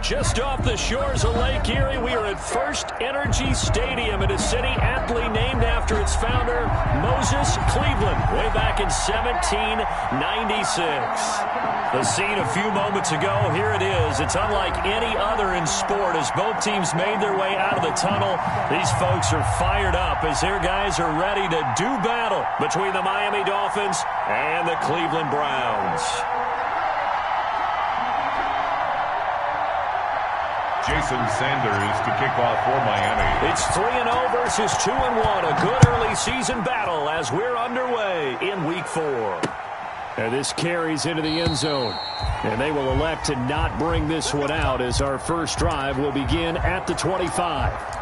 Just off the shores of Lake Erie, we are at First Energy Stadium in a city aptly named after its founder, Moses Cleveland, way back in 1796. The scene a few moments ago, here it is. It's unlike any other in sport as both teams made their way out of the tunnel. These folks are fired up as their guys are ready to do battle between the Miami Dolphins and the Cleveland Browns. Jason Sanders to kick off for Miami. It's 3-0 versus 2-1. A good early season battle as we're underway in Week 4. And this carries into the end zone. And they will elect to not bring this one out as our first drive will begin at the 25.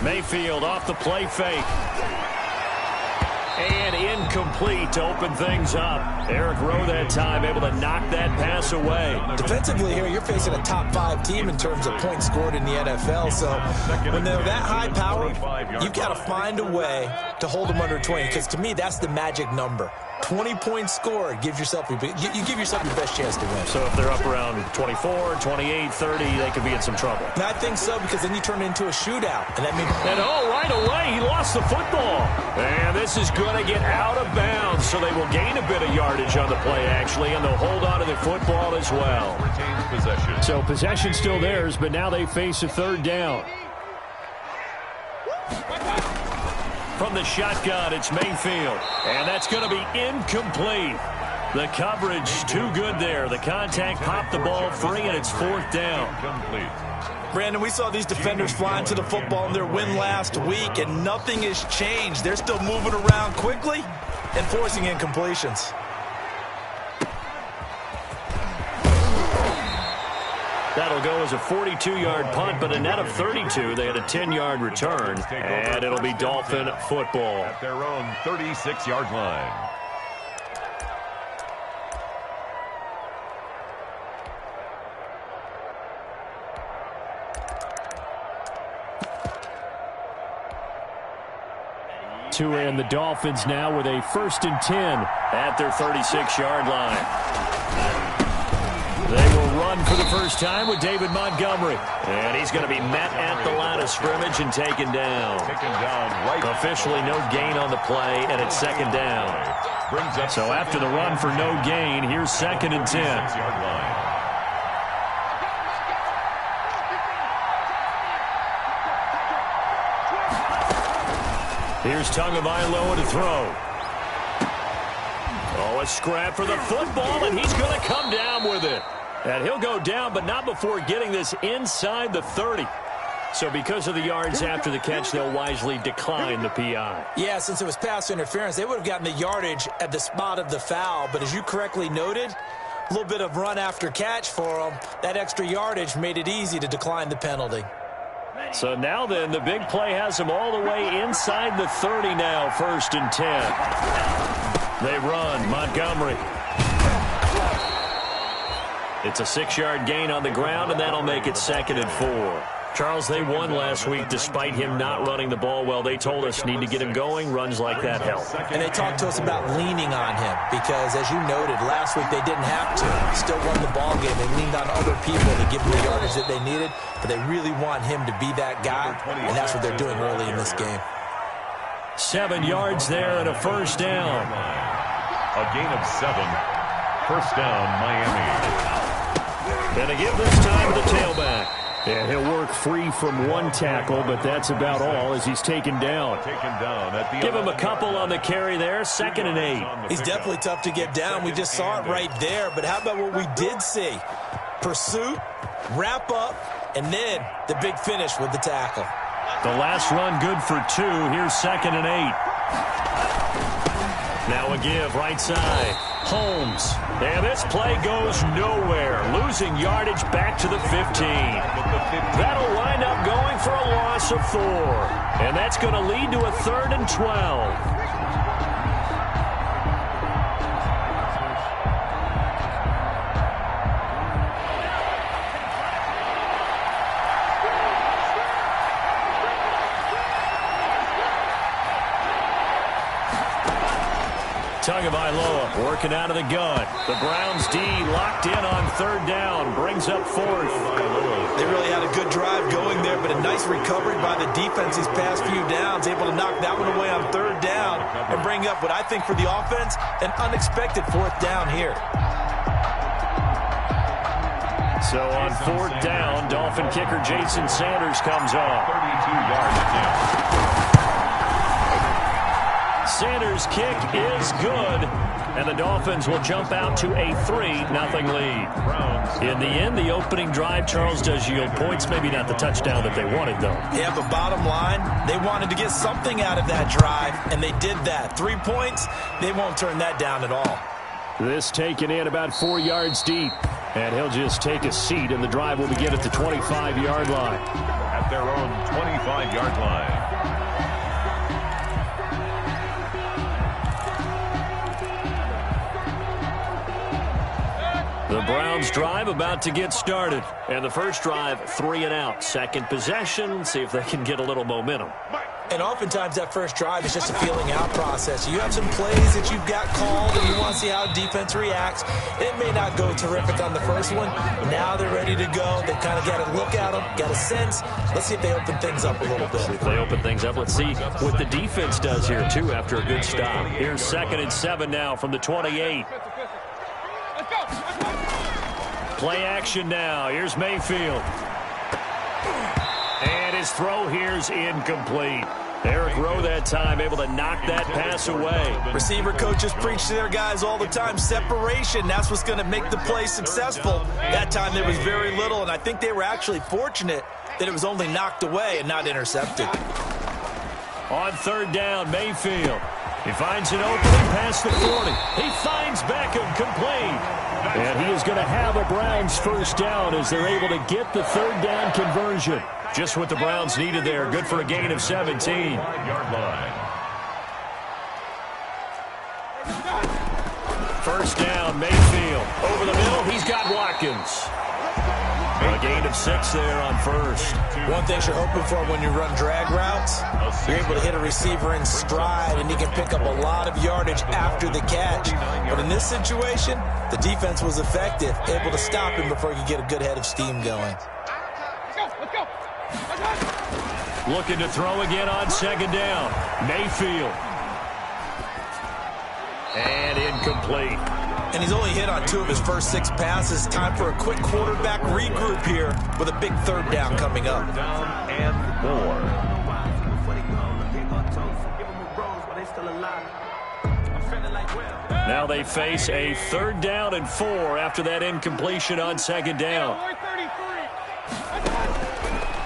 Mayfield off the play fake. And incomplete to open things up. Eric Rowe that time able to knock that pass away. Defensively here, you're facing a top 5 team in terms of points scored in the NFL. So when they're that high powered, you've got to find a way to hold them under 20. Because to me, that's the magic number. 20 points scored gives yourself you give yourself your best chance to win. So if they're up around 24, 28, 30, they could be in some trouble. And I think so, because then you turn it into a shootout. And that means right away, he lost the football. And this is going to get out of bounds, so they will gain a bit of yardage on the play, actually, and they'll hold on to the football as well. Retains possession. So possession still theirs, but now they face a third down. From the shotgun, it's Mayfield. And that's going to be incomplete. The coverage too good there. The contact popped the ball free, and it's fourth down. Incomplete. Brandon, we saw these defenders flying to the football in their win last week, and nothing has changed. They're still moving around quickly and forcing incompletions. That'll go as a 42-yard punt, but a net of 32. They had a 10-yard return, and it'll be Dolphin football. At their own 36-yard line. And the Dolphins now with a 1st and 10 at their 36-yard line. They will run for the first time with David Montgomery. And he's going to be met at the line of scrimmage and taken down. Officially no gain on the play, and it's 2nd down. So after the run for no gain, here's 2nd and 10. Here's Tagovailoa to throw. Oh, a scrap for the football, and he's going to come down with it. And he'll go down, but not before getting this inside the 30. So because of the yards after the catch, they'll wisely decline the PI. Yeah, since it was pass interference, they would have gotten the yardage at the spot of the foul. But as you correctly noted, a little bit of run after catch for them. That extra yardage made it easy to decline the penalty. So now then, the big play has them all the way inside the 30 now, 1st and 10. They run, Montgomery. It's a 6-yard gain on the ground, and that'll make it 2nd and 4. Charles, they won last week despite him not running the ball well. They told us need to get him going. Runs like that help. And they talked to us about leaning on him because, as you noted, last week they didn't have to. Still won the ball game. They leaned on other people to give them the yardage that they needed, but they really want him to be that guy, and that's what they're doing early in this game. 7 yards there and a 1st down. A gain of 7. 1st down, Miami. And a give this time to the tailback. And he'll work free from one tackle, but that's about all as he's taken down. Give him a couple on the carry there, 2nd and 8. He's definitely tough to get down. We just saw it right there. But how about what we did see? Pursuit, wrap up, and then the big finish with the tackle. The last run good for 2. Here's 2nd and 8. Now a give, right side. Holmes. And this play goes nowhere. Losing yardage back to the 15. That'll wind up going for a loss of 4. And that's going to lead to a 3rd and 12. Tagovailoa working out of the gun. The Browns D locked in on 3rd down. Brings up 4th. They really had a good drive going there, but a nice recovery by the defense these past few downs. Able to knock that one away on 3rd down and bring up what I think for the offense, an unexpected 4th down here. So on 4th down, Dolphin kicker Jason Sanders comes on. 32 yards attempt. Sanders' kick is good, and the Dolphins will jump out to a 3-0 lead. In the end, the opening drive, Charles, does yield points. Maybe not the touchdown that they wanted, though. Yeah, but bottom line, they wanted to get something out of that drive, and they did that. 3 points, they won't turn that down at all. This taken in about 4 yards deep, and he'll just take a seat, and the drive will begin at the 25-yard line. At their own 25-yard line. The Browns drive about to get started. And the first drive, 3 and out. Second possession, see if they can get a little momentum. And oftentimes that first drive is just a feeling out process. You have some plays that you've got called and you want to see how defense reacts. It may not go terrific on the first one. Now they're ready to go. They've kind of got to look at them, got a sense. Let's see if they open things up a little bit. See if they open things up. Let's see what the defense does here, too, after a good stop. Here's 2nd and 7 now from the 28. Play action now. Here's Mayfield. And his throw here's incomplete. Eric Rowe that time able to knock that pass away. Receiver coaches preach to their guys all the time. Separation, that's what's going to make the play successful. That time there was very little, and I think they were actually fortunate that it was only knocked away and not intercepted. On 3rd down, Mayfield. He finds an opening past the 40. He finds Beckham complete. And he is going to have a Browns first down as they're able to get the 3rd down conversion. Just what the Browns needed there. Good for a gain of 17. Yard line. First down, Mayfield. Over the middle, he's got Watkins. A gain of 6 there on 1st. One thing you're hoping for when you run drag routes, you're able to hit a receiver in stride, and he can pick up a lot of yardage after the catch. But in this situation, the defense was effective, able to stop him before he could get a good head of steam going. Looking to throw again on 2nd down. Mayfield. And incomplete. And he's only hit on 2 of his first 6 passes. Time for a quick quarterback regroup here with a big 3rd down coming up. Down and 4. Now they face a 3rd down and 4 after that incompletion on 2nd down.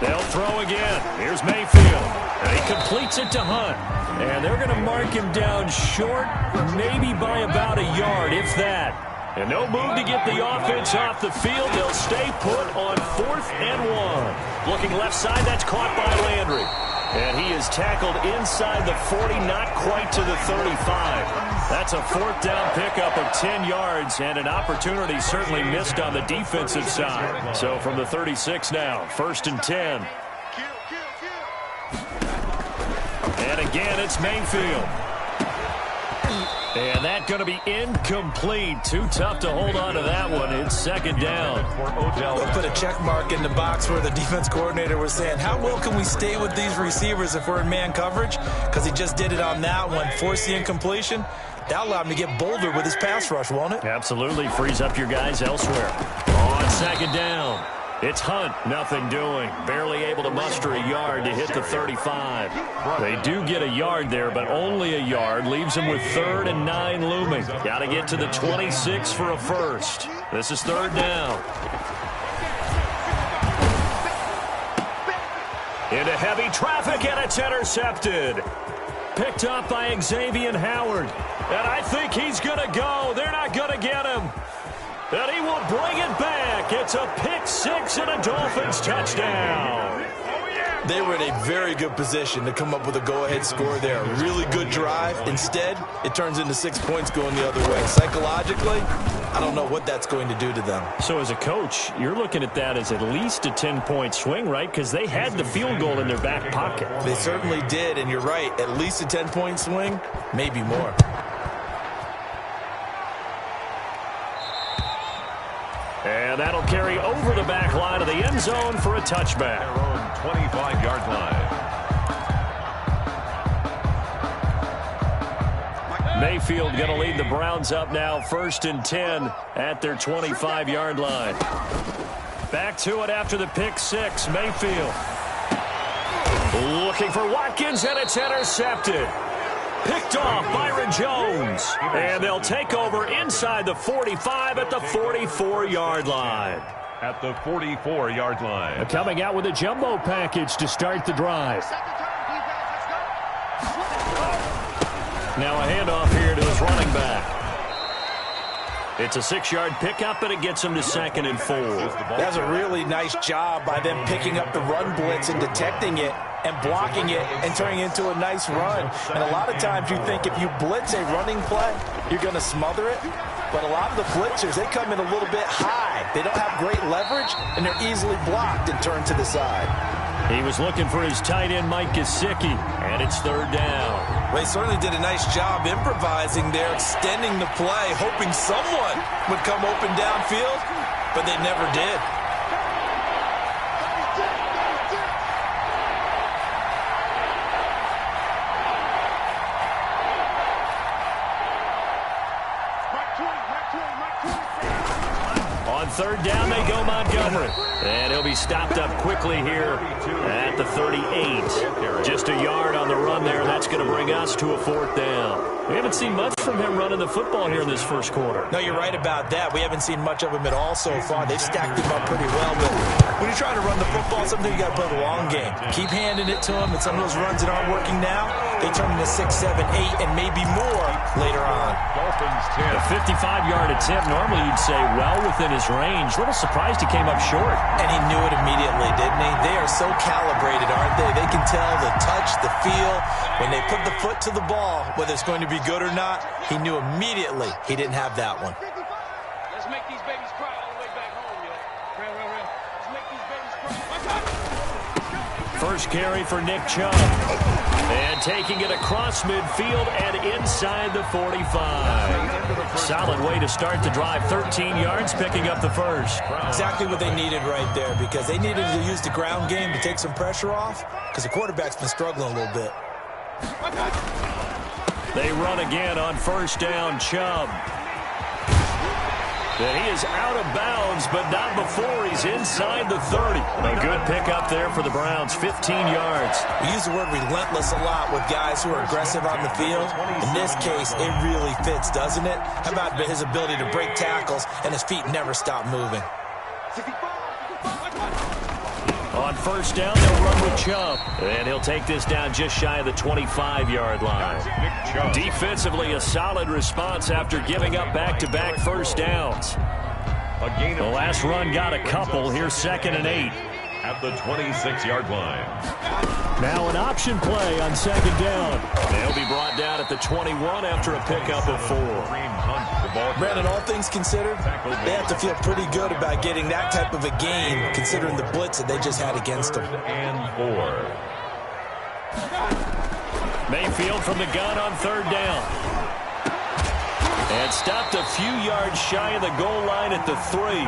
They'll throw again. Here's Mayfield. And he completes it to Hunt. And they're going to mark him down short, maybe by about a yard, if that. And no move to get the offense off the field. They'll stay put on 4th and 1. Looking left side, that's caught by Landry. And he is tackled inside the 40, not quite to the 35. That's a 4th down pickup of 10 yards, and an opportunity certainly missed on the defensive side. So from the 36 now, 1st and 10. And again, it's Mayfield. And that's going to be incomplete. Too tough to hold on to that one. It's 2nd down. They'll put a check mark in the box where the defense coordinator was saying, how well can we stay with these receivers if we're in man coverage? Because he just did it on that one. Force the incompletion. That'll allow him to get bolder with his pass rush, won't it? Absolutely. Frees up your guys elsewhere. On 2nd down. It's Hunt, nothing doing. Barely able to muster a yard to hit the 35. They do get a yard there, but only a yard. Leaves them with 3rd and 9 looming. Got to get to the 26 for a first. This is 3rd down. Into heavy traffic, and it's intercepted. Picked up by Xavier Howard. And I think he's going to go. They're not going to get him. And he will bring it back. It's a pick 6 and a Dolphins touchdown. They were in a very good position to come up with a go-ahead score there. A really good drive. Instead, it turns into 6 points going the other way. Psychologically, I don't know what that's going to do to them. So as a coach, you're looking at that as at least a 10-point swing, right? Because they had the field goal in their back pocket. They certainly did, and you're right. At least a 10-point swing, maybe more. And that'll carry over the back line of the end zone for a touchback. Their own 25-yard line. Mayfield going to lead the Browns up now, 1st and 10 at their 25-yard line. Back to it after the pick six. Mayfield looking for Watkins, and it's intercepted. Picked off Byron Jones. And they'll take over inside the 45 at the 44-yard line. At the 44-yard line. Coming out with a jumbo package to start the drive. Now a handoff here to his running back. It's a 6-yard pickup, and it gets him to 2nd and 4. That's a really nice job by them picking up the run blitz and detecting it and blocking it and turning it into a nice run. And a lot of times you think if you blitz a running play, you're going to smother it. But a lot of the blitzers, they come in a little bit high. They don't have great leverage, and they're easily blocked and turned to the side. He was looking for his tight end, Mike Gesicki, and it's 3rd down. They certainly did a nice job improvising there, extending the play, hoping someone would come open downfield, but they never did. On 3rd down, they go Montgomery. And he'll be stopped up quickly here at the 38. Just a yard on the run there. That's going to bring us to a 4th down. We haven't seen much from him running the football here in this first quarter. No, you're right about that. We haven't seen much of him at all so far. They've stacked him up pretty well. But when you're trying to run the football, something you got to play the long game. Keep handing it to him, and some of those runs that aren't working now, they turn into 6, 7, 8, and maybe more later on. Dolphins 10. A 55-yard attempt, normally you'd say well within his range. A little surprised he came up short. And he knew it immediately, didn't he? They are so calibrated, aren't they? They can tell the touch, the feel. When they put the foot to the ball, whether it's going to be good or not, he knew immediately he didn't have that one. Let's make these babies cry all the way back home, yo. Real. Let's make these babies cry. First carry for Nick Chubb. And taking it across midfield and inside the 45. Solid way to start the drive. 13 yards, picking up the first. Exactly what they needed right there, because they needed to use the ground game to take some pressure off, because the quarterback's been struggling a little bit. They run again on 1st down, Chubb. And he is out of bounds, but not before he's inside the 30. A good pickup there for the Browns, 15 yards. We use the word relentless a lot with guys who are aggressive on the field. In this case, it really fits, doesn't it? How about his ability to break tackles and his feet never stop moving? On 1st down, they'll run with Chubb. And he'll take this down just shy of the 25-yard line. Defensively, a solid response after giving up back-to-back first downs. The last run got a couple. Here's 2nd and 8. At the 26-yard line. Now an option play on 2nd down. They'll be brought down at the 21 after a pickup of 4. Brandon, all things considered, they have to feel pretty good about getting that type of a gain, considering the blitz that they just had against them. And 4. Mayfield from the gun on 3rd down. And stopped a few yards shy of the goal line at the 3.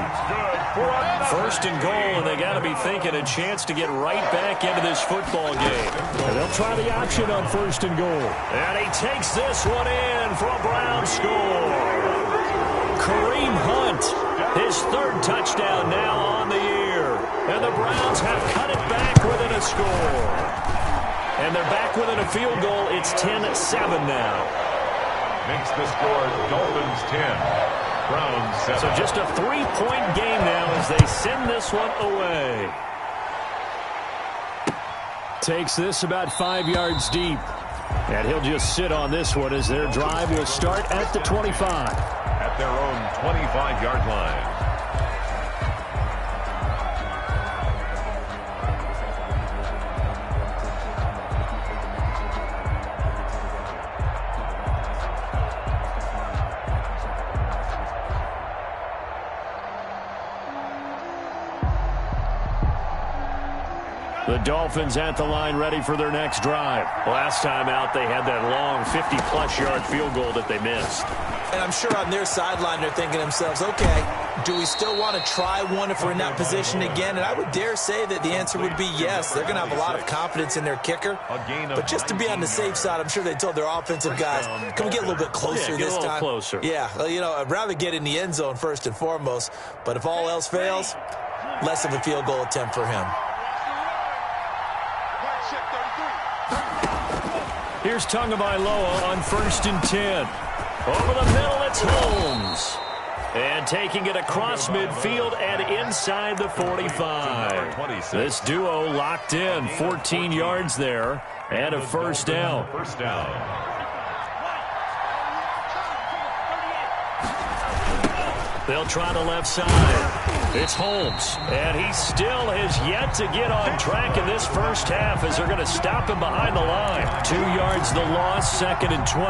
1st and goal, and they got to be thinking a chance to get right back into this football game. And they'll try the option on 1st and goal. And he takes this one in for a Brown score. Kareem Hunt, his 3rd touchdown now on the year. And the Browns have cut it back within a score. And they're back within a field goal. It's 10-7 now. Makes the score Dolphins 10, Browns 7. So just a 3-point game now as they send this one away. Takes this about 5 yards deep. And he'll just sit on this one as their drive will start at the 25. At their own 25-yard line. The Dolphins at the line ready for their next drive. Last time out, they had that long 50-plus yard field goal that they missed. And I'm sure on their sideline they're thinking to themselves, okay, do we still want to try one if we're in that position again? And I would dare say that the answer would be yes. They're going to have a lot of confidence in their kicker. But just to be on the safe side, I'm sure they told their offensive guys, can we get a little bit closer this time? Closer. Yeah, well, you know, I'd rather get in the end zone first and foremost. But if all else fails, less of a field goal attempt for him. Here's Tagovailoa on 1st and 10. Over the middle, it's Holmes. And taking it across midfield and inside the 45. This duo locked in, 14 yards there, and a first down. They'll try the left side. It's Holmes, and he still has yet to get on track in this first half as they're going to stop him behind the line. 2 yards the loss, 2nd and 12.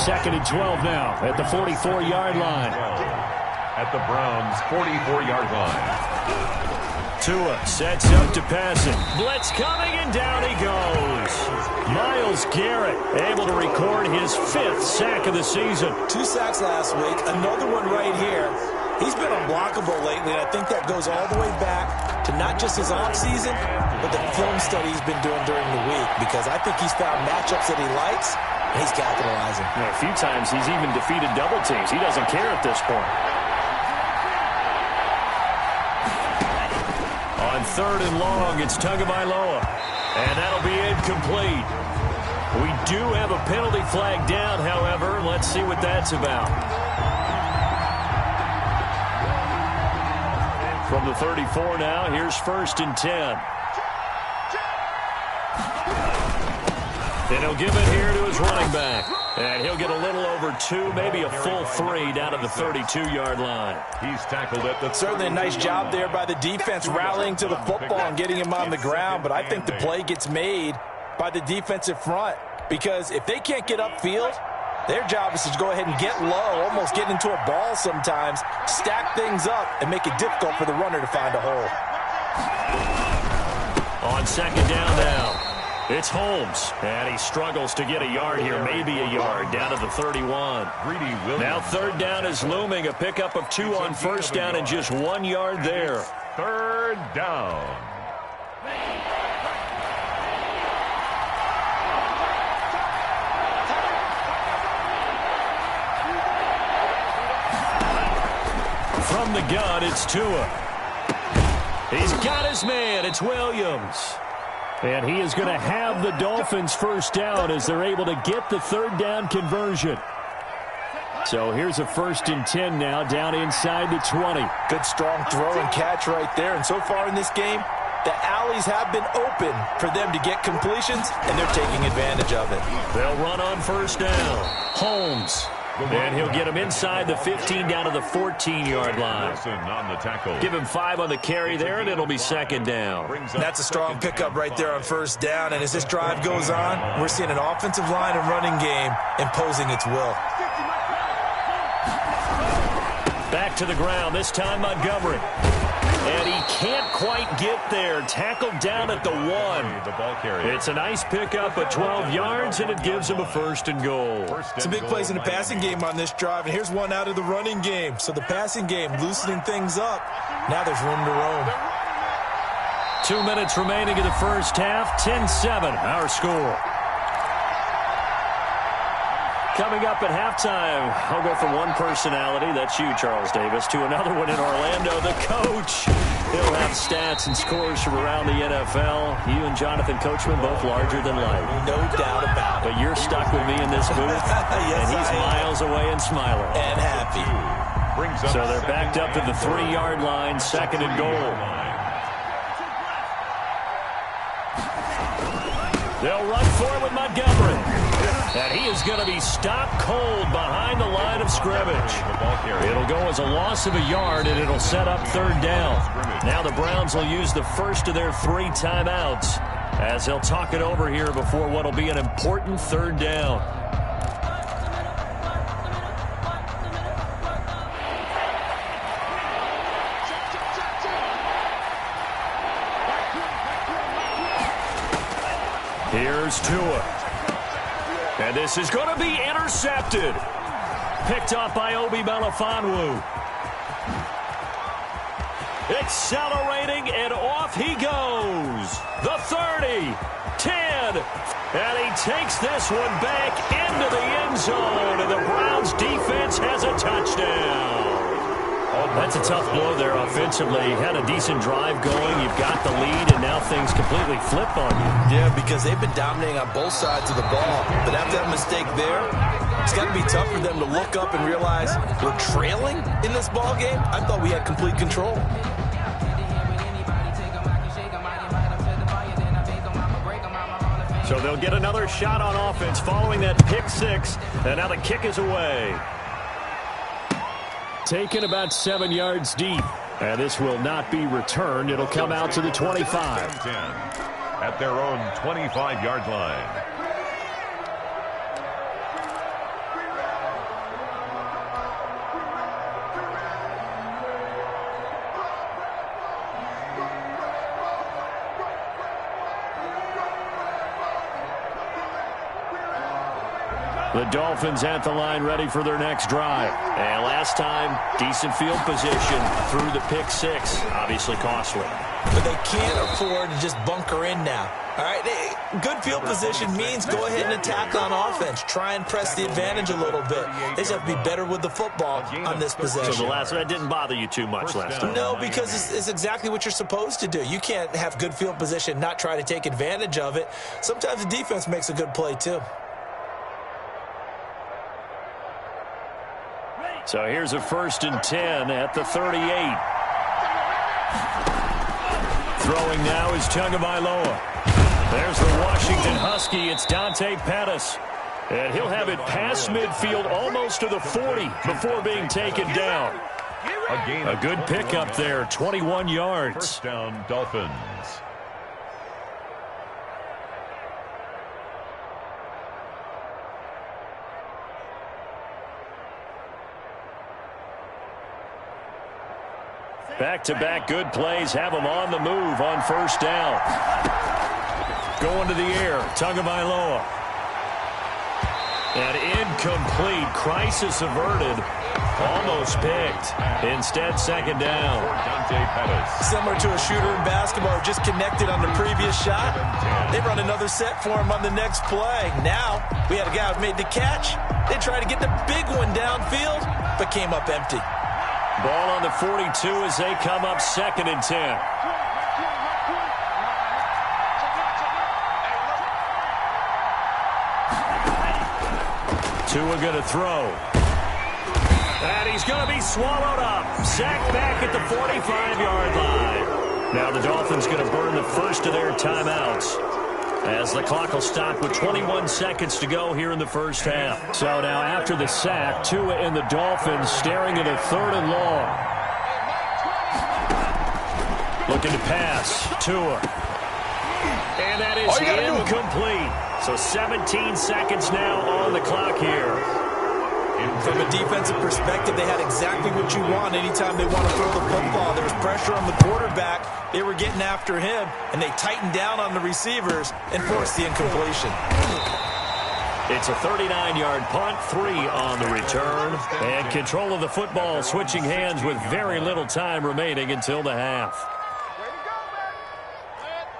2nd and 12 now at the 44-yard line. At the Browns' 44-yard line. Tua sets up to pass it. Blitz coming, and down he goes. Myles Garrett able to record his 5th sack of the season. 2 sacks last week, another one right here. He's been unblockable lately, and I think that goes all the way back to not just his offseason, but the film study he's been doing during the week, because I think he's found matchups that he likes, and he's capitalizing. A few times he's even defeated double teams. He doesn't care at this point. On 3rd and long, it's Tagovailoa, and that'll be incomplete. We do have a penalty flag down, however. Let's see what that's about. From the 34 now, here's 1st and 10. And he'll give it here to his running back. And he'll get a little over 2, maybe a full 3 down to the 32-yard line. He's tackled at the... Certainly a nice job there by the defense rallying to the football and getting him on the ground. But I think the play gets made by the defensive front. Because if they can't get upfield, their job is to go ahead and get low, almost get into a ball sometimes, stack things up, and make it difficult for the runner to find a hole. On 2nd down now, it's Holmes. And he struggles to get a yard here, maybe a yard, down to the 31. Now 3rd down is looming, a pickup of 2 on 1st down and just 1 yard there. 3rd down. From the gun, it's Tua. He's got his man. It's Williams. And he is going to have the Dolphins' first down as they're able to get the 3rd down conversion. So here's a 1st and 10 now, down inside the 20. Good strong throw and catch right there. And so far in this game, the alleys have been open for them to get completions, and they're taking advantage of it. They'll run on 1st down. Holmes. And he'll get him inside the 15 down to the 14-yard line. On the tackle. Give him 5 on the carry there, and it'll be 2nd down. That's a strong pickup right there on 1st down. And as this drive goes on, we're seeing an offensive line and running game imposing its will. Back to the ground, this time Montgomery. And he can't quite get there. Tackled down at the 1. The ball carrier. It's a nice pickup at 12 yards, and it gives him a 1st and goal. Some big plays in the passing game on this drive, and here's one out of the running game. So the passing game loosening things up. Now there's room to roam. 2 minutes remaining in the first half. 10-7, our score. Coming up at halftime, I'll go from one personality, that's you, Charles Davis, to another one in Orlando, the coach. He'll have stats and scores from around the NFL. You and Jonathan Coachman, both larger than life. No doubt about it. But you're stuck with me in this booth, yes, and he's miles away and smiling. And happy. So they're backed up to the 3-yard line, 2nd and goal. They'll run for it with Montgomery. And he is going to be stopped cold behind the line of scrimmage. It'll go as a loss of a yard, and it'll set up 3rd down. Now the Browns will use the first of their 3 timeouts as they'll talk it over here before what will be an important 3rd down. Here's Tua. And this is going to be intercepted. Picked off by Obi Melifonwu. Accelerating, and off he goes. The 30, 10, and he takes this one back into the end zone, and the Browns defense has a touchdown. That's a tough blow there offensively. Had a decent drive going. You've got the lead, and now things completely flip on you. Yeah, because they've been dominating on both sides of the ball. But after that mistake there, it's got to be tough for them to look up and realize we're trailing in this ball game. I thought we had complete control. So they'll get another shot on offense following that pick six, and now the kick is away. Taken about 7 yards deep, and this will not be returned. It'll come out to the 25. At their own 25-yard line. The Dolphins at the line ready for their next drive. And last time, decent field position through the pick six. Obviously costly. But they can't afford to just bunker in now. All right, good field position means go ahead and attack on offense. Try and press the advantage a little bit. They just have to be better with the football on this possession. So the last one didn't bother you too much last time? No, because it's exactly what you're supposed to do. You can't have good field position, not try to take advantage of it. Sometimes the defense makes a good play too. So here's a 1st and 10 at the 38. Throwing now is Tagovailoa. There's the Washington Husky. It's Dante Pettis. And he'll have it past midfield almost to the 40 before being taken down. A good pickup there, 21 yards. First down, Dolphins. Back-to-back good plays have them on the move on first down. Going to the air, Tagovailoa. And incomplete. Crisis averted. Almost picked. Instead, second down. Similar to a shooter in basketball who just connected on the previous shot. They run another set for him on the next play. Now, we had a guy who made the catch. They tried to get the big one downfield, but came up empty. Ball on the 42 as they come up 2nd and 10. Tua going to throw. And he's going to be swallowed up. Sacked back at the 45-yard line. Now the Dolphins going to burn the first of their timeouts, as the clock will stop with 21 seconds to go here in the first half. So now after the sack, Tua and the Dolphins staring at a 3rd and long. Looking to pass. Tua. And that is incomplete. So 17 seconds now on the clock here. From a defensive perspective, they had exactly what you want anytime they want to throw the football. There was pressure on the quarterback. They were getting after him, and they tightened down on the receivers and forced the incompletion. It's a 39-yard punt, 3 on the return. And control of the football switching hands with very little time remaining until the half.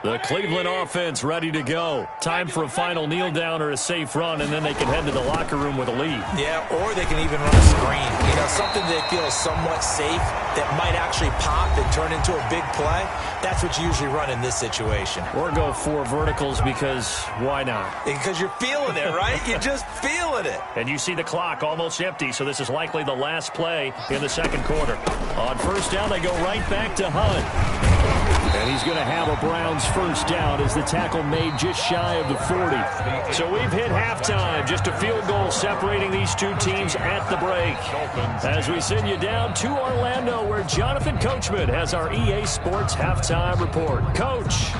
The Cleveland offense ready to go. Time for a final kneel down or a safe run, and then they can head to the locker room with a lead. Yeah, or they can even run a screen. You know, something they feel is somewhat safe that might actually pop and turn into a big play. That's what you usually run in this situation. Or go 4 verticals, because why not? Because you're feeling it, right? You're just feeling it. And you see the clock almost empty, so this is likely the last play in the second quarter. On first down, they go right back to Hunt. And he's going to have a Browns first down as the tackle made just shy of the 40. So we've hit halftime. Just a field goal separating these two teams at the break. As we send you down to Orlando, where Jonathan Coachman has our EA Sports halftime report. Coach.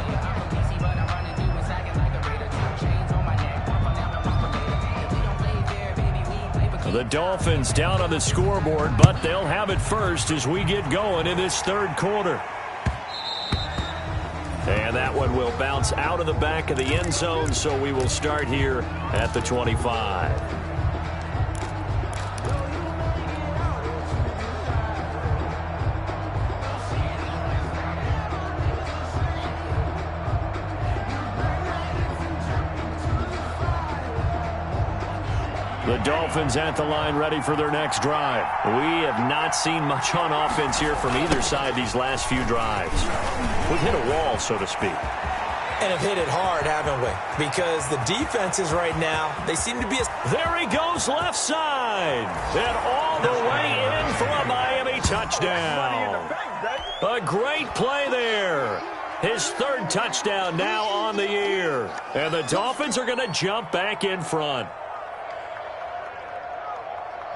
The Dolphins down on the scoreboard, but they'll have it first as we get going in this third quarter. And that one will bounce out of the back of the end zone, so we will start here at the 25. The Dolphins at the line ready for their next drive. We have not seen much on offense here from either side these last few drives. We've hit a wall, so to speak. And have hit it hard, haven't we? Because the defenses right now, they seem to be... There he goes left side. And all the way in for a Miami touchdown. A great play there. His third touchdown now on the year. And the Dolphins are going to jump back in front.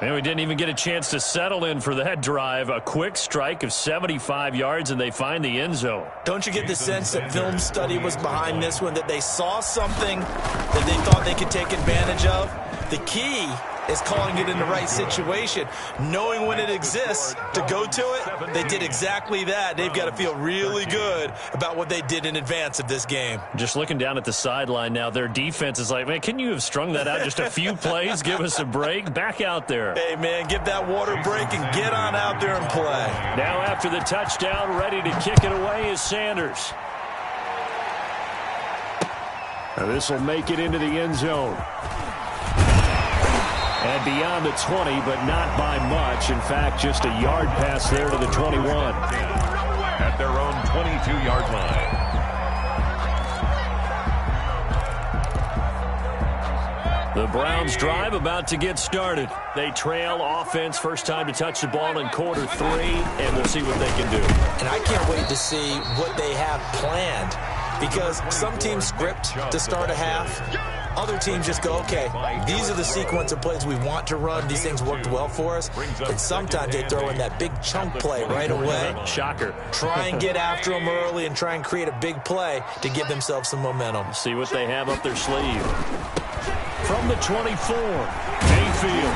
And we didn't even get a chance to settle in for that drive. A quick strike of 75 yards, and they find the end zone. Don't you get the sense that film study was behind this one, that they saw something that they thought they could take advantage of? The key is calling it in the right situation, knowing when it exists to go to it. They did exactly that. They've got to feel really good about what they did in advance of this game. Just looking down at the sideline now, their defense is like, man, can you have strung that out just a few plays? Give us a break. Back out there. Hey, man, give that water break and get on out there and play. Now after the touchdown, ready to kick it away is Sanders. Now this will make it into the end zone. And beyond the 20, but not by much. In fact, just a yard pass there to the 21. At their own 22-yard line. The Browns drive about to get started. They trail offense, first time to touch the ball in quarter 3, and we'll see what they can do. And I can't wait to see what they have planned, because some teams script to start a half. Other teams just go, okay, these are the sequence of plays we want to run. These things worked well for us. And sometimes they throw in that big chunk play right away. Shocker. Try and get after them early and try and create a big play to give themselves some momentum. See what they have up their sleeve. From the 24, Mayfield.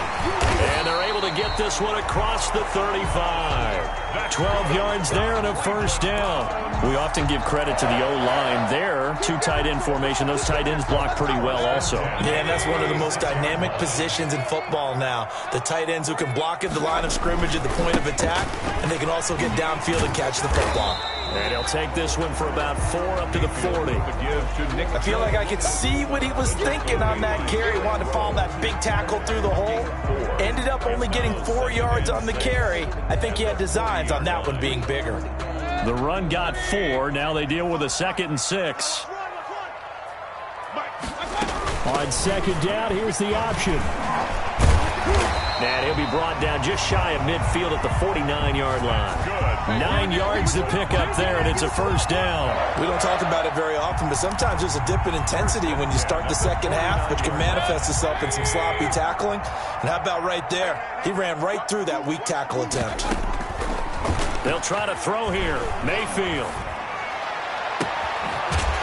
And they're able to get this one across the 35. 12 yards there and a first down. We often give credit to the O-line there. Two tight end formation. Those tight ends block pretty well also. Yeah, and that's one of the most dynamic positions in football now. The tight ends who can block at the line of scrimmage at the point of attack, and they can also get downfield and catch the football. And he'll take this one for about 4 up to the 40. I feel like I could see what he was thinking on that carry. He wanted to follow that big tackle through the hole. Ended up only getting 4 yards on the carry. I think he had designs on that one being bigger. The run got 4. Now they deal with a 2nd and 6. On second down, here's the option. And he'll be brought down just shy of midfield at the 49-yard line. 9 yards to pick up there, and it's a first down. We don't talk about it very often, but sometimes there's a dip in intensity when you start the second half, which can manifest itself in some sloppy tackling. And how about right there? He ran right through that weak tackle attempt. They'll try to throw here. Mayfield.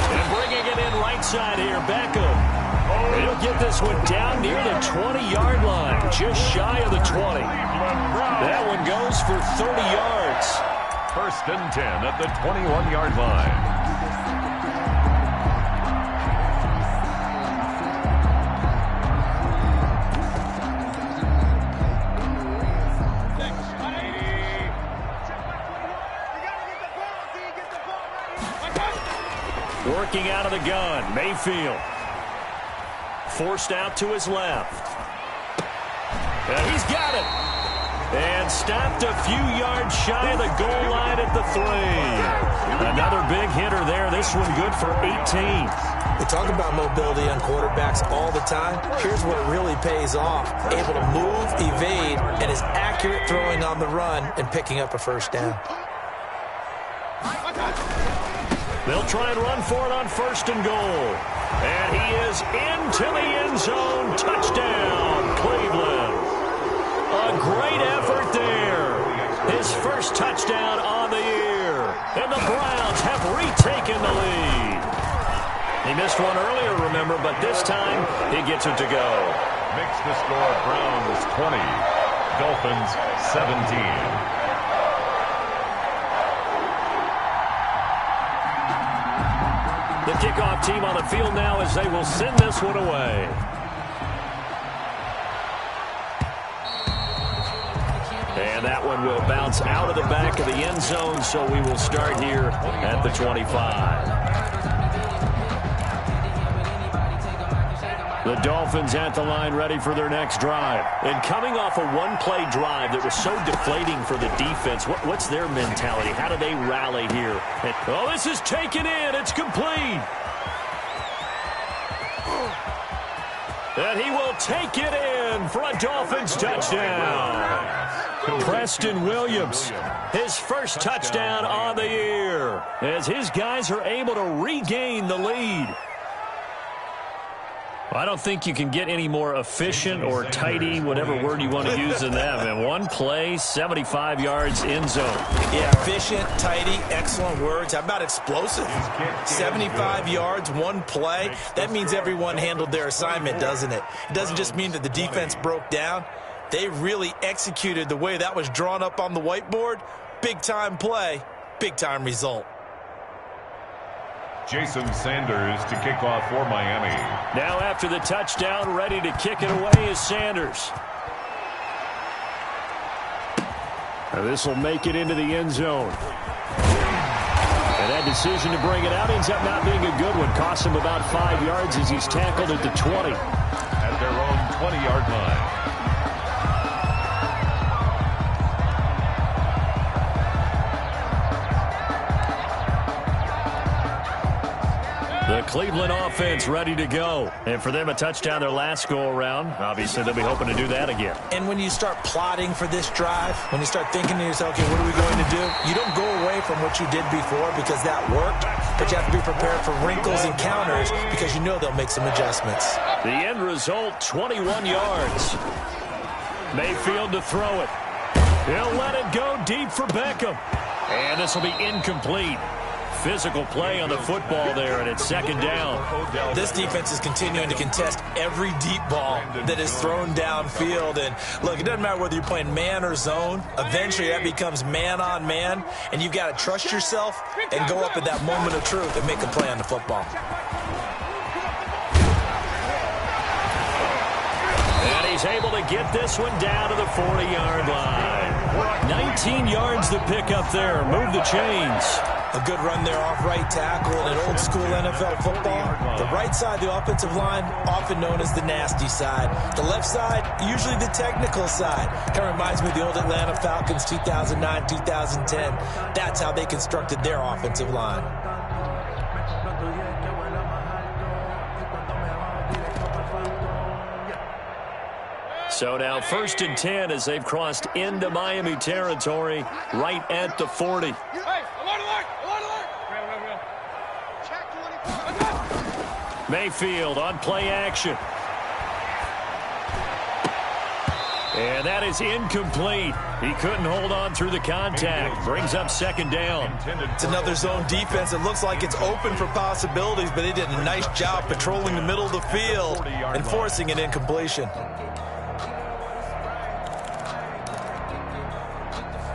And bringing it in right side here, Beckham. He'll get this one down near the 20-yard line, just shy of the 20. That one goes for 30 yards. 1st and 10 at the 21-yard line. Working out of the gun, Mayfield. Forced out to his left. And he's got it. And stopped a few yards shy of the goal line at the 3. Another big hitter there. This one good for 18. We talk about mobility on quarterbacks all the time. Here's where it really pays off. Able to move, evade, and is accurate throwing on the run and picking up a first down. They'll try and run for it on 1st and goal. And he is into the end zone. Touchdown, Cleveland. A great effort there. His first touchdown on the year. And the Browns have retaken the lead. He missed one earlier, remember, but this time he gets it to go. Makes the score Browns 20, Dolphins 17. kickoff team on the field now as they will send this one away. And that one will bounce out of the back of the end zone, so we will start here at the 25. The Dolphins at the line ready for their next drive. And coming off a one-play drive that was so deflating for the defense, what's their mentality? How do they rally here? And, oh, this is taken in. It's complete. And he will take it in for a Dolphins touchdown. Preston Williams, his first touchdown on the year, as his guys are able to regain the lead. I don't think you can get any more efficient or tidy, whatever word you want to use in that. And one play, 75 yards in zone. Yeah, efficient, tidy, excellent words. How about explosive? 75 yards, one play. That means everyone handled their assignment, doesn't it? It doesn't just mean that the defense broke down. They really executed the way that was drawn up on the whiteboard. Big-time play, big-time result. Jason Sanders to kick off for Miami. Now after the touchdown, ready to kick it away is Sanders. Now this will make it into the end zone. And that decision to bring it out ends up not being a good one. Cost him about 5 yards as he's tackled at the 20. At their own 20-yard line. The Cleveland offense ready to go. And for them, a touchdown their last go-around. Obviously, they'll be hoping to do that again. And when you start plotting for this drive, when you start thinking to yourself, okay, what are we going to do? You don't go away from what you did before because that worked, but you have to be prepared for wrinkles and counters because you know they'll make some adjustments. The end result, 21 yards. Mayfield to throw it. He'll let it go deep for Beckham. And this will be incomplete. Physical play on the football there, and it's second down. This defense is continuing to contest every deep ball that is thrown downfield. And look, it doesn't matter whether you're playing man or zone. Eventually, that becomes man on man, and you've got to trust yourself and go up at that moment of truth and make a play on the football. And he's able to get this one down to the 40-yard line. 19 yards to pick up there. Move the chains. A good run there off right tackle in an old-school NFL football. The right side, the offensive line, often known as the nasty side. The left side, usually the technical side. Kind of reminds me of the old Atlanta Falcons 2009, 2010. That's how they constructed their offensive line. So now 1st and 10 as they've crossed into Miami territory right at the 40. Hey, alert, alert, alert, alert. Check 24. Mayfield on play action. And that is incomplete. He couldn't hold on through the contact. Brings up second down. It's another zone defense. It looks like it's open for possibilities, but they did a nice job patrolling the middle of the field and forcing an incompletion.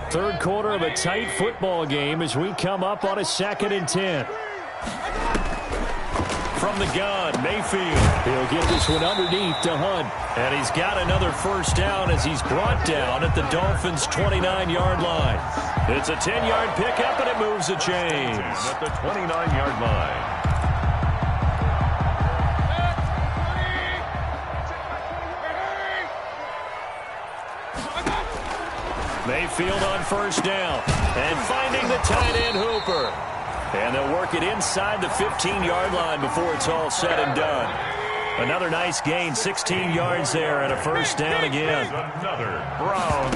Third quarter of a tight football game as we come up on a 2nd and 10. From the gun, Mayfield. He'll get this one underneath to Hunt. And he's got another first down as he's brought down at the Dolphins' 29-yard line. It's a 10-yard pickup, and it moves the chains. At the 29-yard line. Mayfield on first down. And finding the tight end Hooper. And they'll work it inside the 15-yard line before it's all said and done. Another nice gain, 16 yards there, and a first down again. Another Browns.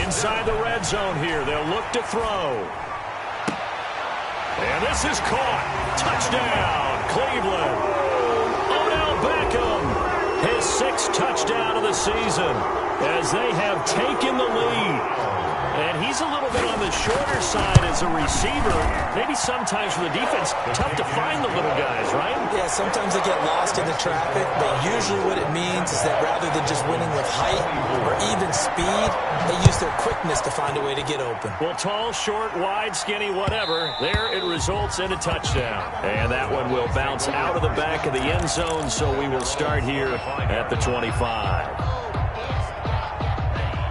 Inside the red zone here, they'll look to throw. And this is caught. Touchdown, Cleveland. Odell Beckham, his 6th touchdown of the season, as they have taken the lead. And he's a little bit on the shorter side as a receiver. Maybe sometimes for the defense, tough to find the little guys, right? Yeah, sometimes they get lost in the traffic, but usually what it means is that rather than just winning with height or even speed, they use their quickness to find a way to get open. Well, tall, short, wide, skinny, whatever, there it results in a touchdown. And that one will bounce out of the back of the end zone, so we will start here at the 25.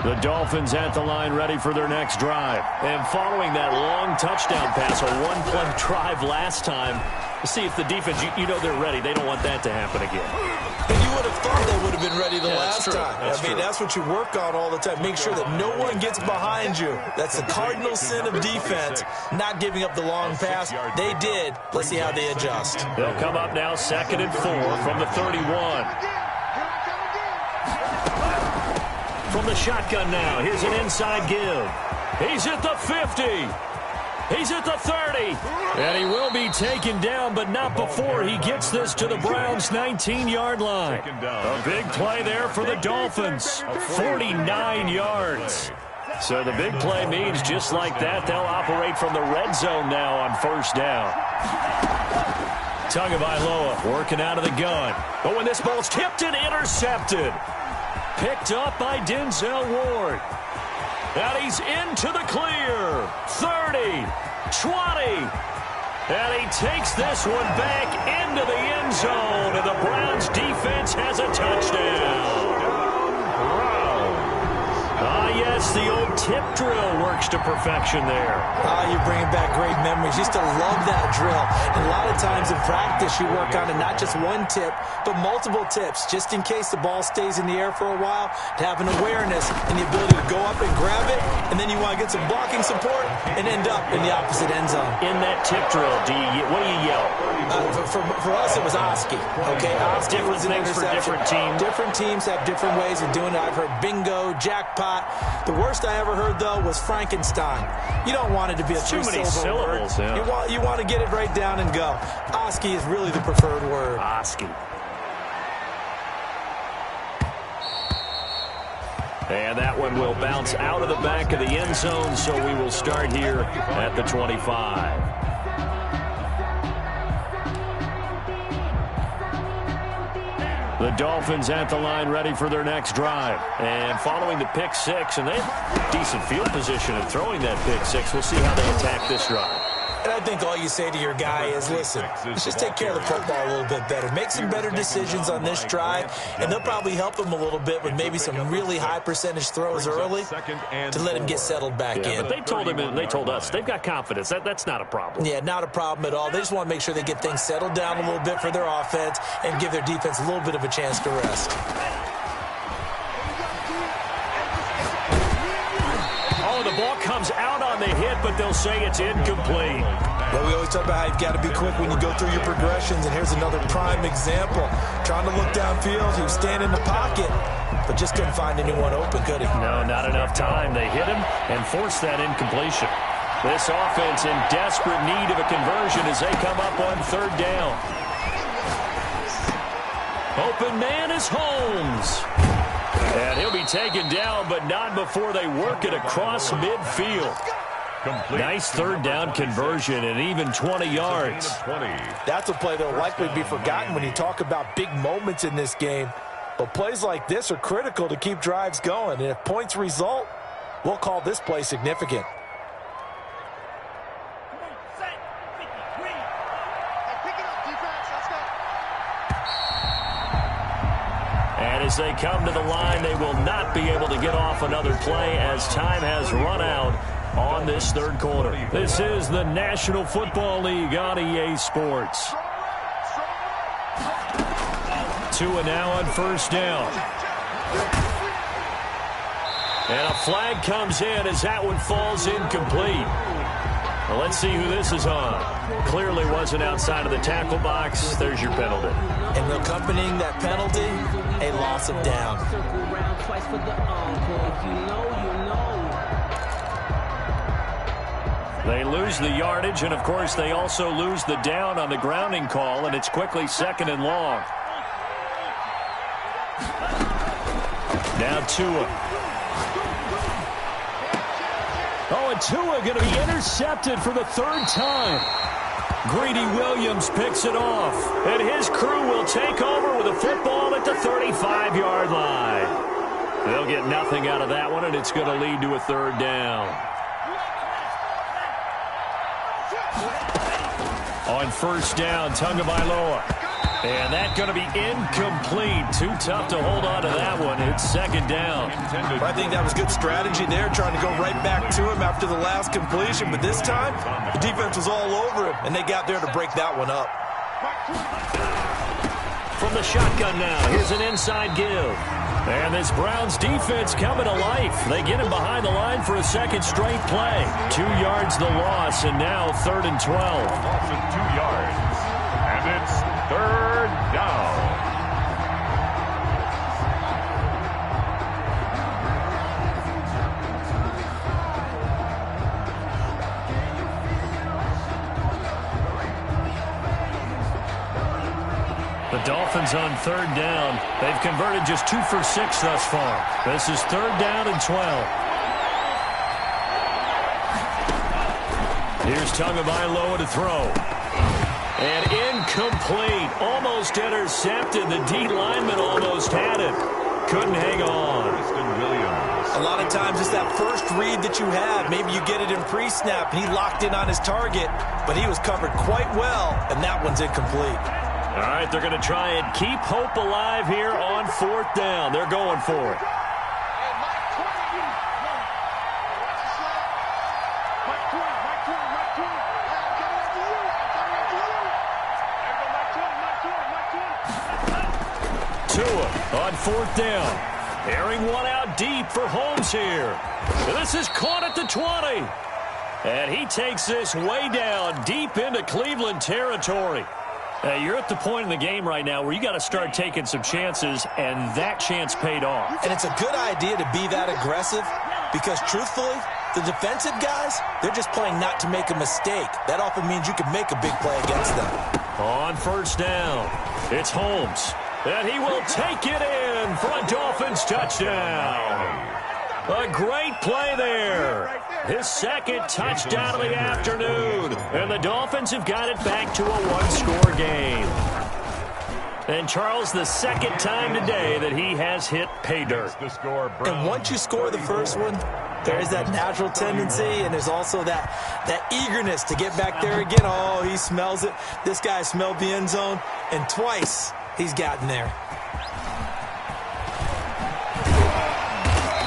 The Dolphins at the line ready for their next drive. And following that long touchdown pass, a one-play drive last time, see if the defense, you know they're ready. They don't want that to happen again. And you would have thought they would have been ready the last time. That's true. That's what you work on all the time. Make sure that no one gets behind you. That's the cardinal sin of defense, not giving up the long pass. They did. Let's see how they adjust. They'll come up now 2nd and 4 from the 31. From the shotgun now, here's an inside give. He's at the 50. He's at the 30. And he will be taken down, but not before he gets this to the Browns' 19-yard line. A big play there for the Dolphins. 49 yards. So the big play means just like that, they'll operate from the red zone now on 1st down. Tagovailoa working out of the gun. But when this ball's tipped and intercepted. Picked up by Denzel Ward. And he's into the clear. 30, 20. And he takes this one back into the end zone. And the Browns defense has a touchdown. Yes, the old tip drill works to perfection there. You're bringing back great memories. Used to love that drill. And a lot of times in practice, you work on it, not just one tip, but multiple tips, just in case the ball stays in the air for a while, to have an awareness and the ability to go up and grab it, and then you want to get some blocking support and end up in the opposite end zone. In that tip drill, what do you yell? For us, it was Oski. Okay, Oski was an interception. For different teams. Different teams have different ways of doing it. I've heard bingo, jackpot. The worst I ever heard, though, was Frankenstein. You don't want it to be a too many syllables. Yeah. You want to get it right down and go. Oski is really the preferred word. Oski. And that one will bounce out of the back of the end zone, so we will start here at the 25. The Dolphins at the line ready for their next drive. And following the pick six, and they have decent field position in throwing that pick six. We'll see how they attack this drive. And I think all you say to your guy is, listen, let's just take care of the football a little bit better. Make some better decisions on this drive, and they'll probably help him a little bit with maybe some really high percentage throws early to let him get settled back in. But they told him and they told us they've got confidence. That's not a problem. Yeah, not a problem at all. They just want to make sure they get things settled down a little bit for their offense and give their defense a little bit of a chance to rest. The ball comes out on the hit, but they'll say it's incomplete. Well, we always talk about how you've got to be quick when you go through your progressions, and here's another prime example. Trying to look downfield, he was standing in the pocket, but just couldn't find anyone open, could he? No, not enough time. They hit him and forced that incompletion. This offense in desperate need of a conversion as they come up on 3rd down. Open man is Holmes. And he'll be taken down, but not before they work it across midfield. Nice 3rd down conversion and even 20 yards. That's a play that will likely be forgotten when you talk about big moments in this game. But plays like this are critical to keep drives going. And if points result, we'll call this play significant. And as they come to the line, they will not be able to get off another play as time has run out on this 3rd quarter. This is the National Football League on EA Sports. Tua now on 1st down. And a flag comes in as that one falls incomplete. Well, let's see who this is on. Clearly wasn't outside of the tackle box. There's your penalty. And accompanying that penalty, a loss of down. They lose the yardage, and of course they also lose the down on the grounding call, and it's quickly 2nd and long. Now Tua. Oh, and Tua going to be intercepted for the 3rd time. Greedy Williams picks it off, and his crew will take over with a football at the 35-yard line. They'll get nothing out of that one, and it's going to lead to a third down. On first down, Tagovailoa. And that's going to be incomplete. Too tough to hold on to that one. It's second down. I think that was good strategy there, trying to go right back to him after the last completion. But this time, the defense was all over him, and they got there to break that one up. From the shotgun now, here's an inside give. And this Browns defense coming to life. They get him behind the line for a second straight play. 2 yards the loss, and now 3rd and 12. Loss of 2 yards. And it's third down. The Dolphins on 3rd down. They've converted just 2 for 6 thus far. This is 3rd down and 12. Here's Tagovailoa to throw. And incomplete. Almost intercepted. The D lineman almost had it. Couldn't hang on. A lot of times it's that first read that you have. Maybe you get it in pre-snap, and he locked in on his target, but he was covered quite well, and that one's incomplete. All right, they're going to try and keep hope alive here on 4th down. They're going for it. On 4th down. Airing one out deep for Holmes here. This is caught at the 20. And he takes this way down deep into Cleveland territory. You're at the point in the game right now where you got to start taking some chances, and that chance paid off. And it's a good idea to be that aggressive because, truthfully, the defensive guys, they're just playing not to make a mistake. That often means you can make a big play against them. On 1st down, it's Holmes. And he will take it in for a Dolphins touchdown. A great play there. His 2nd touchdown of the afternoon. And the Dolphins have got it back to a 1-score game. And Charles, the 2nd time today that he has hit pay dirt. And once you score the first one, there's that natural tendency, and there's also that eagerness to get back there again. Oh, he smells it. This guy smelled the end zone, and twice he's gotten there.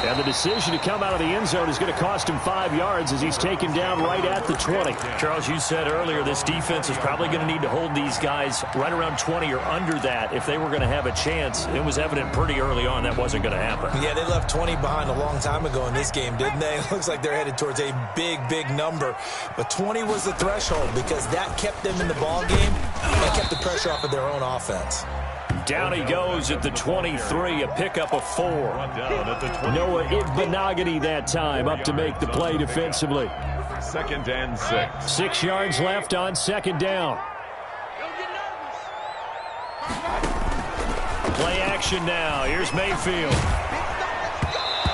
And the decision to come out of the end zone is going to cost him 5 yards as he's taken down right at the 20. Charles, you said earlier this defense is probably going to need to hold these guys right around 20 or under that if they were going to have a chance. It was evident pretty early on that wasn't going to happen. Yeah, they left 20 behind a long time ago in this game, didn't they? It looks like they're headed towards a big, big number. But 20 was the threshold because that kept them in the ball game and kept the pressure off of their own offense. Down he goes at the 23, a pickup of 4. Noah Igbenogany that time up to make the play defensively. 2nd and 6. 6 yards left on 2nd down. Play action now. Here's Mayfield.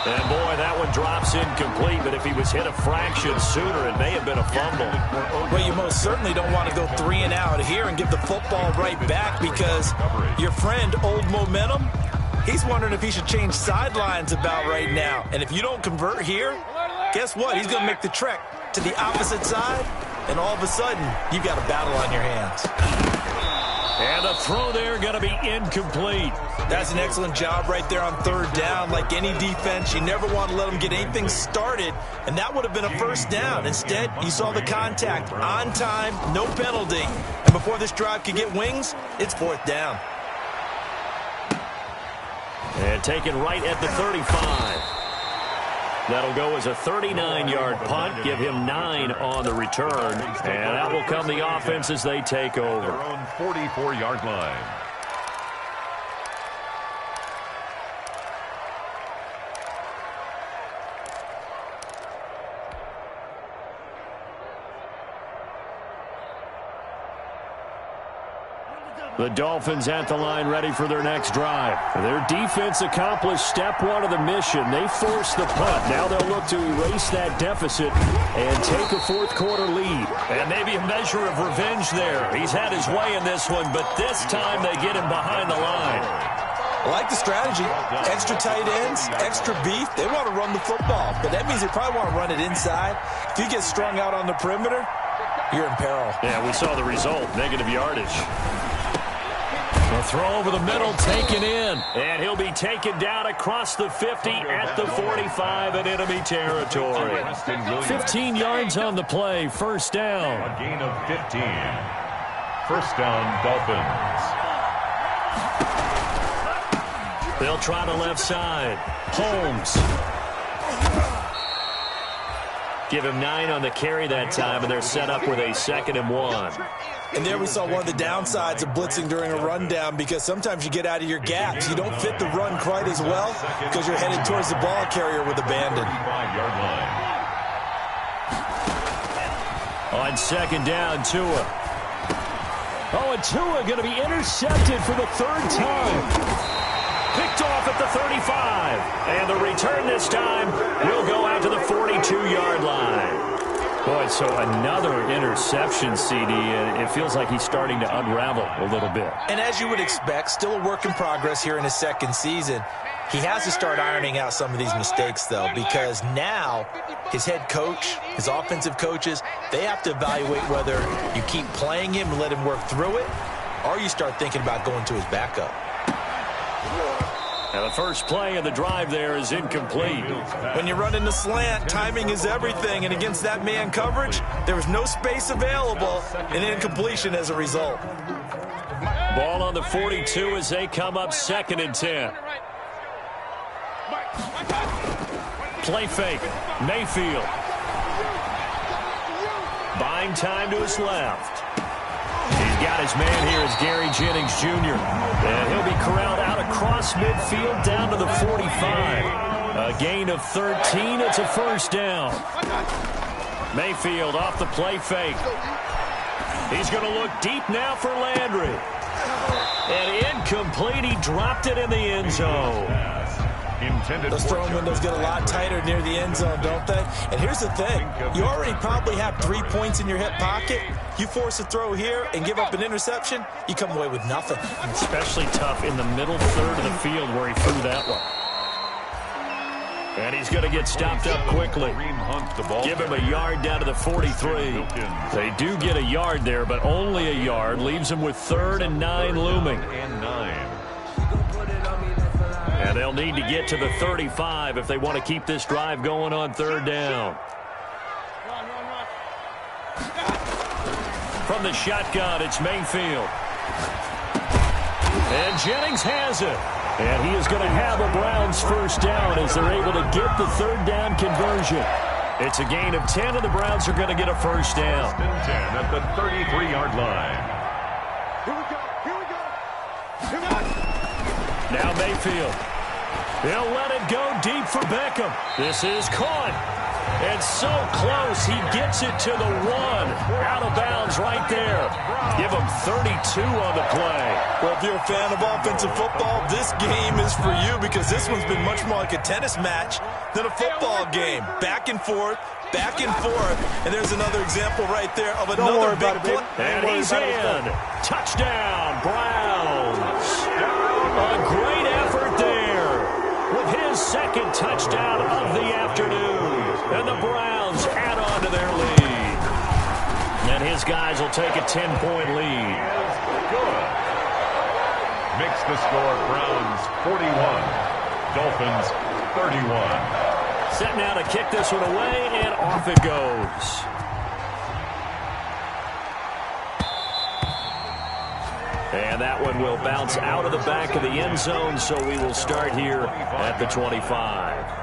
And, boy, that one drops incomplete, but if he was hit a fraction sooner, it may have been a fumble. Well, you most certainly don't want to go 3 and out here and give the football right back because your friend, Old Momentum, he's wondering if he should change sidelines about right now. And if you don't convert here, guess what? He's going to make the trek to the opposite side, and all of a sudden, you've got a battle on your hands. And the throw there going to be incomplete. That's an excellent job right there on 3rd down. Like any defense, you never want to let them get anything started, and that would have been a 1st down. Instead, you saw the contact on time, no penalty. And before this drive could get wings, it's 4th down. And taken right at the 35. That'll go as a 39-yard punt, give him 9 on the return. And that will come the offense as they take over. Their own 44-yard line. The Dolphins at the line ready for their next drive. Their defense accomplished step one of the mission. They forced the punt. Now they'll look to erase that deficit and take a fourth-quarter lead. And maybe a measure of revenge there. He's had his way in this one, but this time they get him behind the line. I like the strategy. Extra tight ends, extra beef. They want to run the football, but that means they probably want to run it inside. If you get strung out on the perimeter, you're in peril. Yeah, we saw the result, negative yardage. The throw over the middle, taken in. And he'll be taken down across the 50 at the 45 in enemy territory. 15 yards on the play, first down. A gain of 15. First down, Dolphins. They'll try the left side. Holmes. Give him 9 on the carry that time, and they're set up with a 2nd and 1. And there we saw one of the downsides of blitzing during a rundown, because sometimes you get out of your gaps. You don't fit the run quite as well because you're headed towards the ball carrier with abandon. 5-yard line. On 2nd down, Tua. Oh, and Tua going to be intercepted for the 3rd time. Picked off at the 35. And the return this time will go out to the 42-yard line. Boy, so another interception, CD, and it feels like he's starting to unravel a little bit. And as you would expect, still a work in progress here in his 2nd season. He has to start ironing out some of these mistakes, though, because now his head coach, his offensive coaches, they have to evaluate whether you keep playing him and let him work through it, or you start thinking about going to his backup. Now the first play of the drive there is incomplete. When you run in the slant, timing is everything, and against that man coverage, there was no space available, and incompletion as a result. Ball on the 42 as they come up 2nd and 10. Play fake. Mayfield. Buying time to his left. He's got his man here as Gary Jennings Jr. And he'll be corralled out across midfield down to the 45. A gain of 13. It's a first down. Mayfield off the play fake. He's going to look deep now for Landry. And incomplete. He dropped it in the end zone. Those throwing windows get a lot tighter near the end zone, don't they? And here's the thing. You already probably have 3 points in your hip pocket. You force a throw here and give up an interception, you come away with nothing. Especially tough in the middle third of the field where he threw that one. And he's going to get stopped up quickly. Give him a yard down to the 43. They do get a yard there, but only a yard. Leaves him with 3rd and 9 looming. And they'll need to get to the 35 if they want to keep this drive going on 3rd down. From the shotgun, it's Mayfield. And Jennings has it. And he is going to have a Browns first down as they're able to get the 3rd down conversion. It's a gain of 10, and the Browns are going to get a first down. 10 at the 33-yard line. Now Mayfield. He'll let it go deep for Beckham. This is caught. And so close, he gets it to the 1. Out of bounds right there. Give him 32 on the play. Well, if you're a fan of offensive football, this game is for you, because this one's been much more like a tennis match than a football game. Back and forth, and there's another example right there of another big play. And he's in. Touchdown, Browns. A great effort there with his 2nd touchdown of the afternoon. And the Browns add on to their lead. And his guys will take a 10-point lead. Good. Makes the score Browns 41, Dolphins 31. Set now to kick this one away, and off it goes. And that one will bounce out of the back of the end zone, so we will start here at the 25.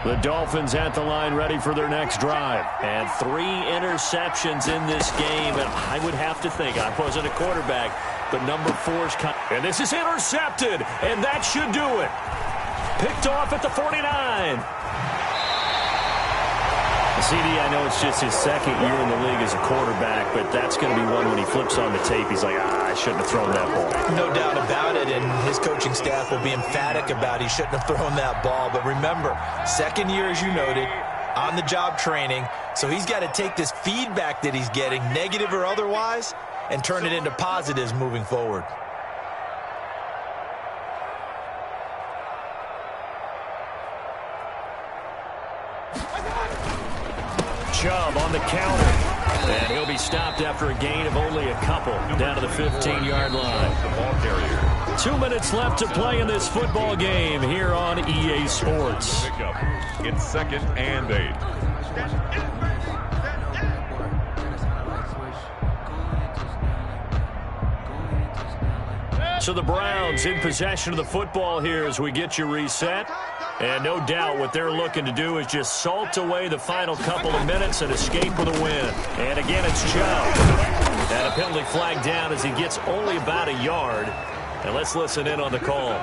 The Dolphins at the line ready for their next drive. And 3 interceptions in this game. And I would have to think, I wasn't a quarterback, but number 4's coming. And this is intercepted. And that should do it. Picked off at the 49. CD, I know it's just his second year in the league as a quarterback, but that's going to be one when he flips on the tape. He's like, I shouldn't have thrown that ball. No doubt about it, and his coaching staff will be emphatic about he shouldn't have thrown that ball. But remember, second year, as you noted, on-the-job training, so he's got to take this feedback that he's getting, negative or otherwise, and turn it into positives moving forward. Chubb on the counter. And he'll be stopped after a gain of only a couple down to the 15-yard line. 2 minutes left to play in this football game here on EA Sports. It's 2nd and 8. So the Browns in possession of the football here as we get you reset. And no doubt what they're looking to do is just salt away the final couple of minutes and escape with a win. And again, it's Chubb. And a penalty flag down as he gets only about a yard. And let's listen in on the call.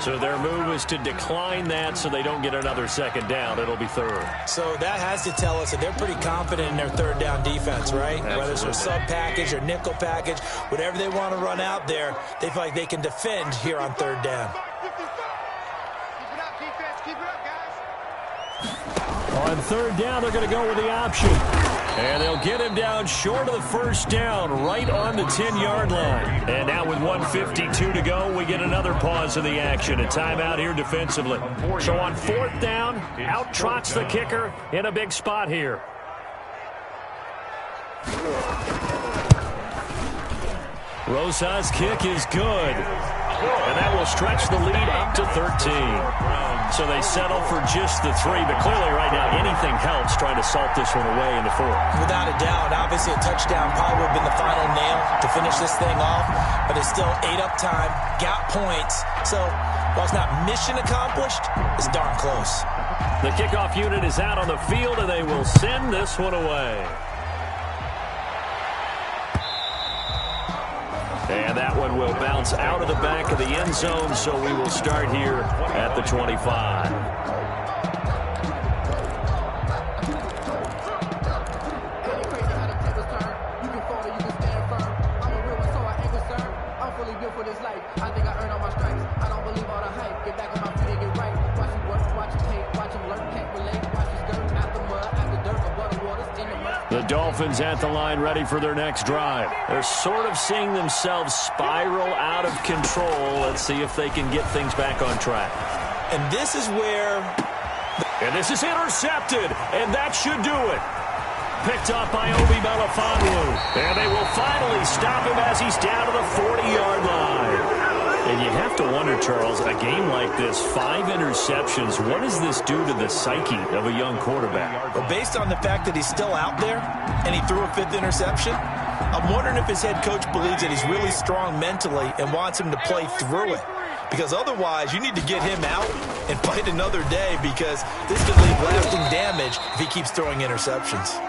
So their move is to decline that so they don't get another second down. It'll be 3rd. So that has to tell us that they're pretty confident in their 3rd down defense, right? Absolutely. Whether it's a sub package or nickel package, whatever they want to run out there, they feel like they can defend here on 3rd down. On 3rd down, they're going to go with the option. And they'll get him down short of the 1st down, right on the 10-yard line. And now with 1:52 to go, we get another pause of the action. A timeout here defensively. So on 4th down, out trots the kicker in a big spot here. Rosa's kick is good. And that will stretch the lead up to 13. So they settle for just the 3. But clearly right now, anything helps trying to salt this one away in the 4th. Without a doubt. Obviously, a touchdown probably would have been the final nail to finish this thing off. But it's still 8 up time, got points. So while it's not mission accomplished, it's darn close. The kickoff unit is out on the field, and they will send this one away. And that one will bounce out of the back of the end zone, so we will start here at the 25. The Dolphins at the line ready for their next drive. They're sort of seeing themselves spiral out of control. Let's see if they can get things back on track. And this is where... And this is intercepted, and that should do it. Picked up by Obi Melifonwu. And they will finally stop him as he's down to the 40-yard line. And you have to wonder, Charles, a game like this, 5 interceptions, what does this do to the psyche of a young quarterback? Well, based on the fact that he's still out there and he threw a 5th interception, I'm wondering if his head coach believes that he's really strong mentally and wants him to play through it. Because otherwise, you need to get him out and fight another day, because this could leave lasting damage if he keeps throwing interceptions.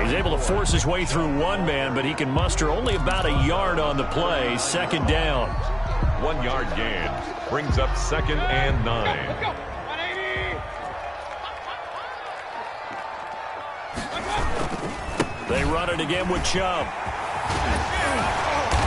He's able to force his way through one man, but he can muster only about a yard on the play. 2nd down. 1-yard gain brings up 2nd and 9. They run it again with Chubb.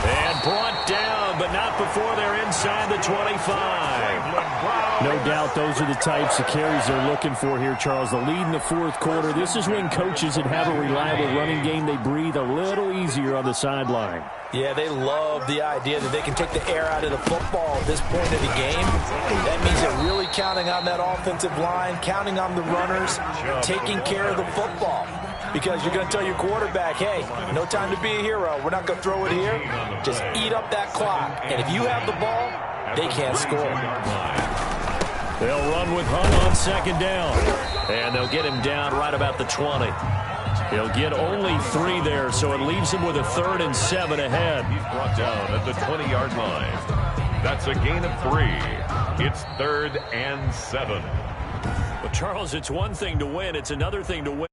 And brought down, but not before they're inside the 25. No doubt those are the types of carries they're looking for here, Charles. The lead in the 4th quarter. This is when coaches that have a reliable running game, they breathe a little easier on the sideline. Yeah, they love the idea that they can take the air out of the football at this point of the game. That means they're really counting on that offensive line, counting on the runners, taking care of the football. Because you're going to tell your quarterback, hey, no time to be a hero. We're not going to throw it here. Just eat up that clock. And if you have the ball, they can't score. They'll run with Hunt on 2nd down. And they'll get him down right about the 20. He'll get only 3 there, so it leaves him with a 3rd and 7 ahead. He's brought down at the 20-yard line. That's a gain of 3. It's 3rd and 7. Well, Charles, it's one thing to win. It's another thing to win.